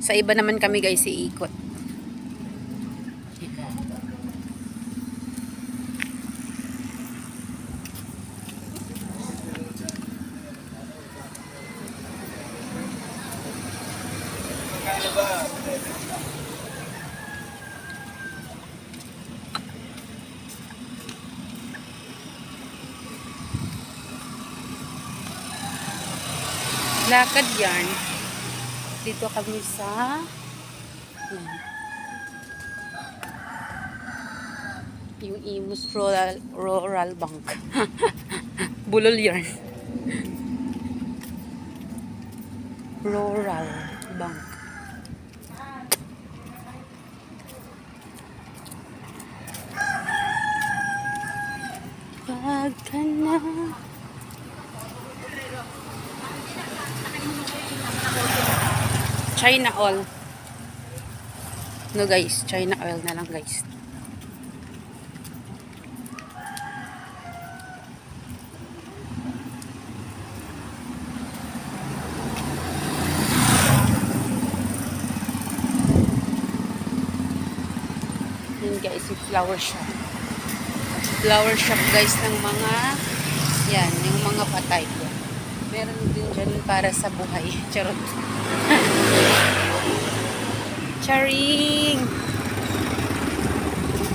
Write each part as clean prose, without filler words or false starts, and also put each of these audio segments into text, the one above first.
Sa iba naman kami guys iikot. Lakad yan. Dito kami sa yan. Yung Imus Rural Bank. Bulol yan. Rural Bank. Pag ka na China oil. No guys, China oil na lang guys. Yan guys, yung flower shop. Flower shop guys ng mga yan, yung mga patay. Meron din dyan para sa buhay. Charot. Charing!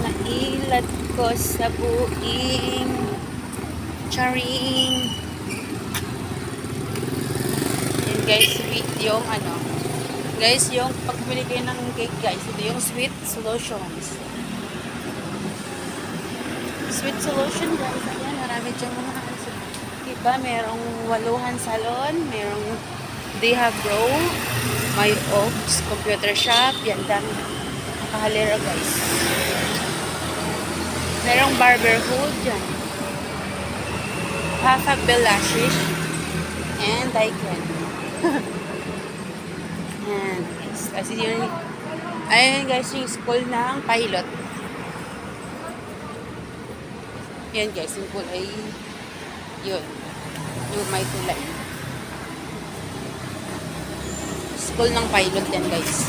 Nailat ko sa buing. Charing! Yan guys, sweet yung ano. Guys, yung pagpili kayo ng cake guys, ito yung sweet solutions. Sweet solution guys. Ayan, marami dyan mga diba, merong Waluhan Salon, merong Deha Grow, My Oaks Computer Shop, yan dami nakahalera guys. Merong Barberhood yan. Papa Belashish and Daiken. Yan guys. Kasi yun, ayun guys, yung school ng pilot. Yan guys, yung kulay yun. Yung may tulay. School ng pilot yan guys.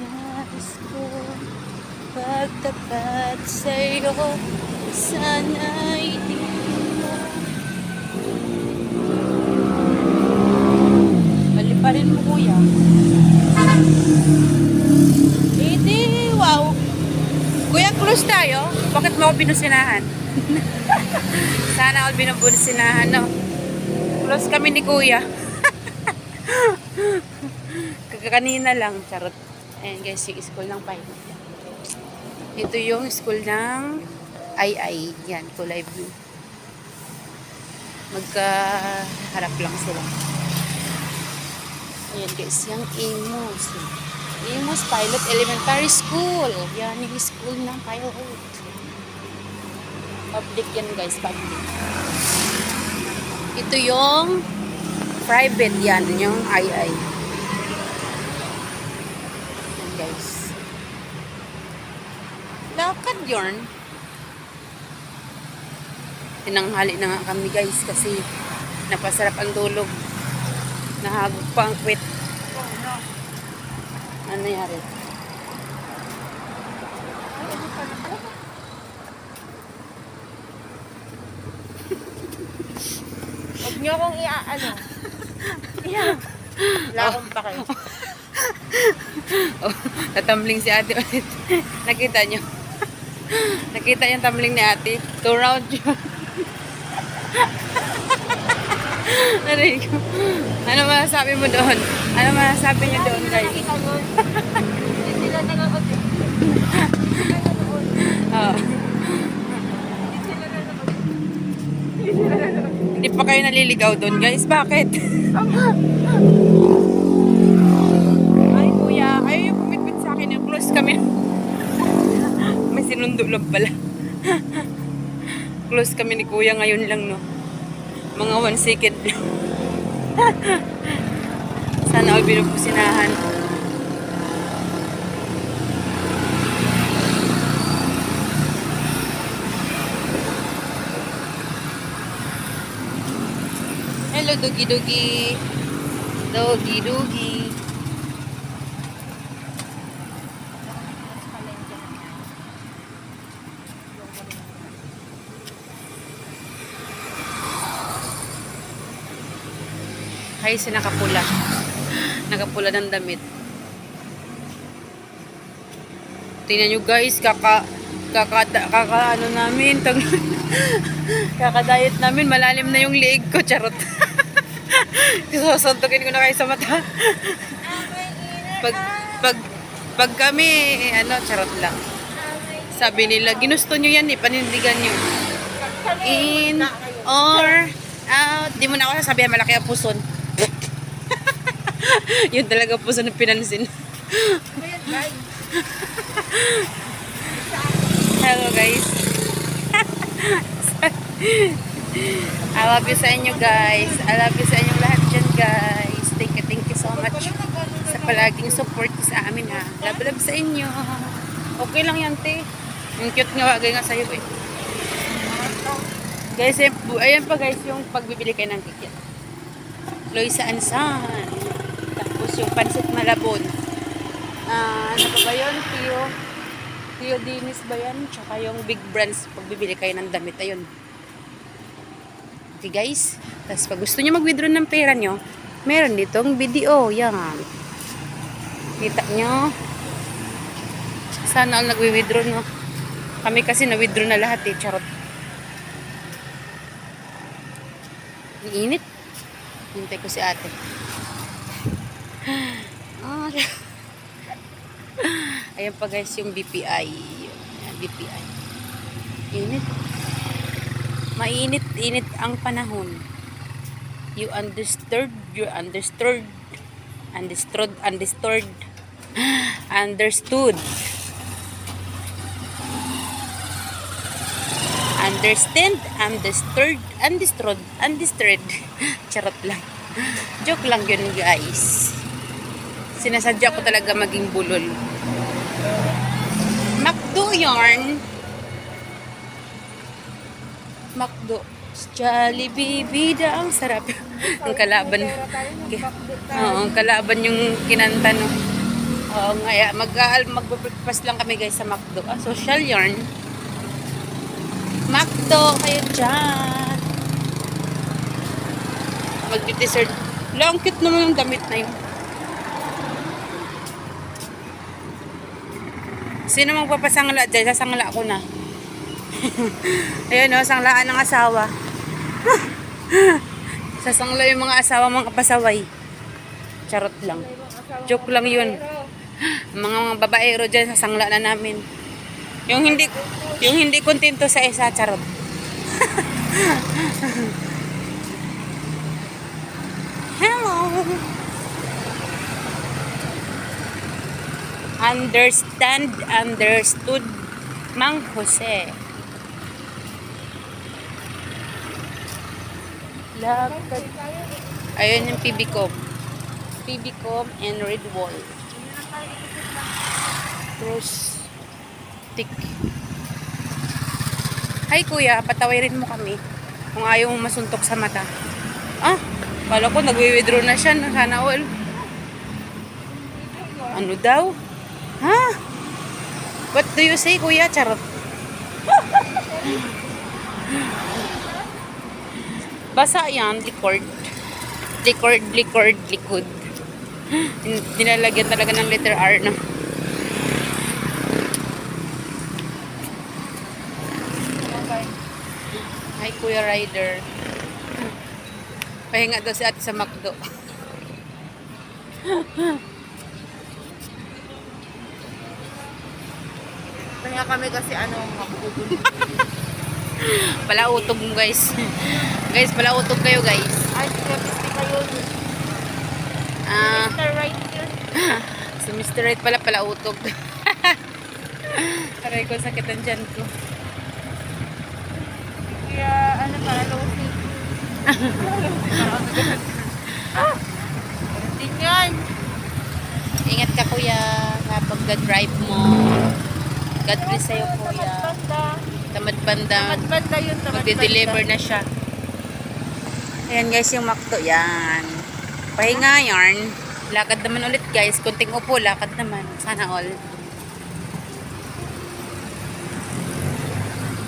Nais ko pagtapat sa'yo, sana'y di mo. Paliparin mo kuya. Wow. Kuya, close tayo. Bakit mo ako binusinahan? Sana ako binusinahan, no? Close kami ni kuya. Kanina lang, charot. Ayan guys, yung school ng pilot. Ito yung school ng II. Yan, kulay blue. Magkaharap lang sila. Ayan guys, yung Imus. Imus Pilot Elementary School. Yan yung school ng pilot. Public yan guys, public. Ito yung private yan, yung II. Yan guys. Lakad yun. Tinanghali na nga kami guys kasi napasarap ang tulog. Nahagog pa ang kwit. Ano nangyari? Huwag niyo akong ano. Iya. Wala akong pa kayo. Oh, tatambling si ate ulit. Nakita nyo? Nakita yung tumbling ni ate? 2 round yun. Ano masasabi mo doon? Ano masasabi niyo doon guys? Nakita yun. Hindi sila nanood eh. Oo. Hindi pa kayo naliligaw doon guys. Bakit? Ay kuya, ayaw yung pumitpit sa akin. Yung close kami. May sinundo lang pala. Close kami ni kuya ngayon lang no. Mga 1 second lang. Sana all binupusinahan. Hello, Dugi-Dugi. Dugi-Dugi. Hay, si nakapula. Nakapula ng damit. Tingnan nyo guys, kaka ano namin, kaka-diet namin, malalim na yung liig ko, charot. Susuntukin ko na kayo sa mata. pag, pag, pag kami, ano, charot lang. Sabi nila, ginusto nyo yan eh, panindigan nyo. In, or, out. Di mo na ako sasabihan, malaki ang puson. Yun talaga puson na pinansin. Hello guys. I love you sa inyo guys. I love you sa inyong lahat dyan guys. Thank you so much sa palaging support sa amin ha. Love sa inyo. Okay lang yan te. Yung cute nga wagay nga sa'yo eh. Guys, ayan pa guys yung pagbibili kayo ng ticket. Loisa Ansan. Tapos yung Pansit Malabon. Ano pa ba yun? Tio Dinis ba yan? Tsaka yung Big Brands. Pagbibili kayo ng damit. Ayun. Okay guys. Tapos pag gusto nyo mag-withdraw ng pera nyo, meron ditong video. Yan. Kita nyo. Sana all nag-withdraw no. Kami kasi na-withdraw na lahat eh. Charot. Ang init. Hintay ko si ate. Ayan pa guys yung BPI. Ayan, BPI. Init. Mainit-init ang panahon. You understood. Understood. Understood. Charot lang. Joke lang yun guys. Sinasadya ko talaga maging bulol. McDo yarn. McDo. Jollibee bida. Ang sarap. Ang kalaban. Oo, ang kalaban yung kinanta no. Oo, nga mag-breakfast lang kami guys sa McDo. Social yarn. McDo kayo dyan. Mag-dessert. Lang cute naman yung damit na yun. Sino magpapasangla dyan? Sasangla ko na. Ayan o, sanglaan ng asawa. Sasangla yung mga asawa, mga pasaway. Charot lang. Joke lang yun. Mga babaero dyan, sasangla na namin. Yung hindi kontento sa isa, charot. Hello. Understood, Mang Jose. Lakad. Ayun yung PBCom and Red Wall. Cross tick. Hi kuya, patawirin mo kami kung ayaw mo masuntok sa mata. Kala ko nagwi-withdraw na siya. Sana all. Ano daw? What do you say kuya? Charot. Basa yan, likod. Nilalagyan talaga ng letter R na. Hi Kuya Rider. Pahinga daw si ate sa McDo. Kaya kami kasi makukulit. Palautog mo guys. Guys, palautog kayo guys. Ay, kasi kayo. Mr. Right yun. Si Mr. Right pala palautog. Aray ko, sakit ang tiyan ko. Kaya, para low-key. Din yan. Ingat ka kuya kapag drive mo. God bless sa'yo kuya. Tamad banda. Tamad banda yun. Magde-deliver na siya. Ayan guys, yung McDo. Yan. Pahinga yarn. Lakad naman ulit guys. Kunting upo, lakad naman. Sana all.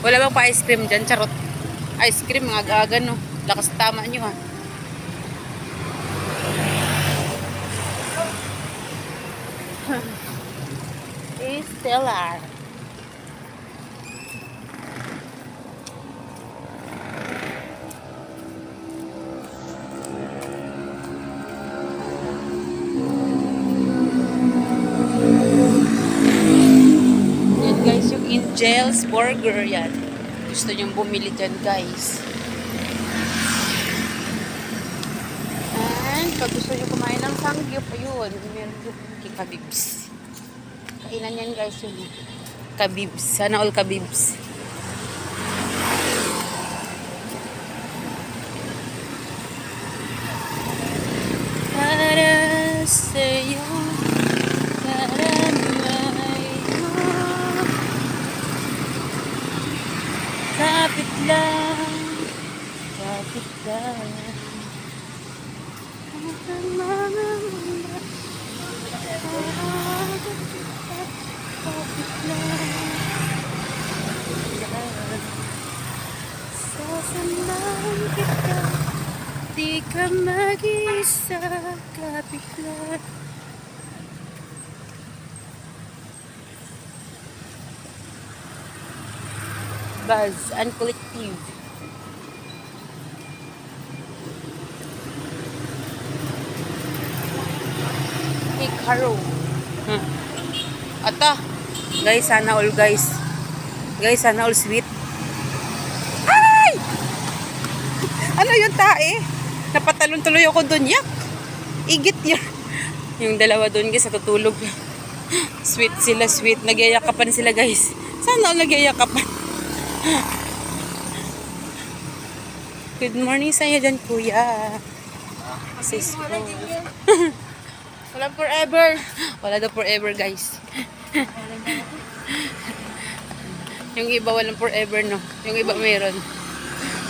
Wala bang pa ice cream dyan? Charot. Ice cream, mga aga no. Lakas tama nyo ha. Stellar. Yan guys, yung Angel's Burger yan. Gusto nyong bumili dyan guys. And pag gusto nyo kumain ng sangyup, ayun, meron yung kikabibs. Kainan yan guys yun. Kabibs. Sana all kabibs. Para sa'yo, para mayo, kapit lang, kapit lang. Ang mga muna, kapit lang. Sasamahan kita, di ka mag-isa, kapit lang. Buzz and Collective. Hikaru. Ata. Guys, sana all guys. Guys, sana all sweet. Ay! Ano yung tae? Napatalon tuloy ako doon. Yak! Igit yun. Yung dalawa doon guys, natutulog. Sweet sila, sweet. Nagyayakapan sila guys. Sana all nagyayakapan. Good morning sa iyo dyan, kuya. Sis po. Walang forever. Wala daw forever, guys. Yung iba walang forever, no? Yung iba meron.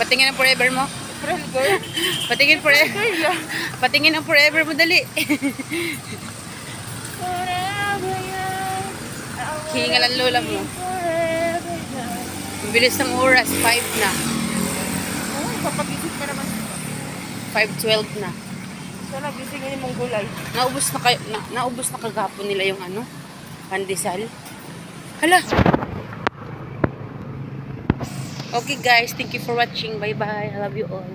Patingin ang forever mo. Forever. Patingin forever. Patingin ang forever mo, dali. Forever yan. Hingal ang lola mo. Forever yan. Ang bilis ng oras, 5 na. Oh, papagising ka naman. 5:12 na. Sana gisingin mong gulay. Naubos na kagapon nila yung ano, pandesal. Hala. Okay guys, thank you for watching. Bye bye. I love you all.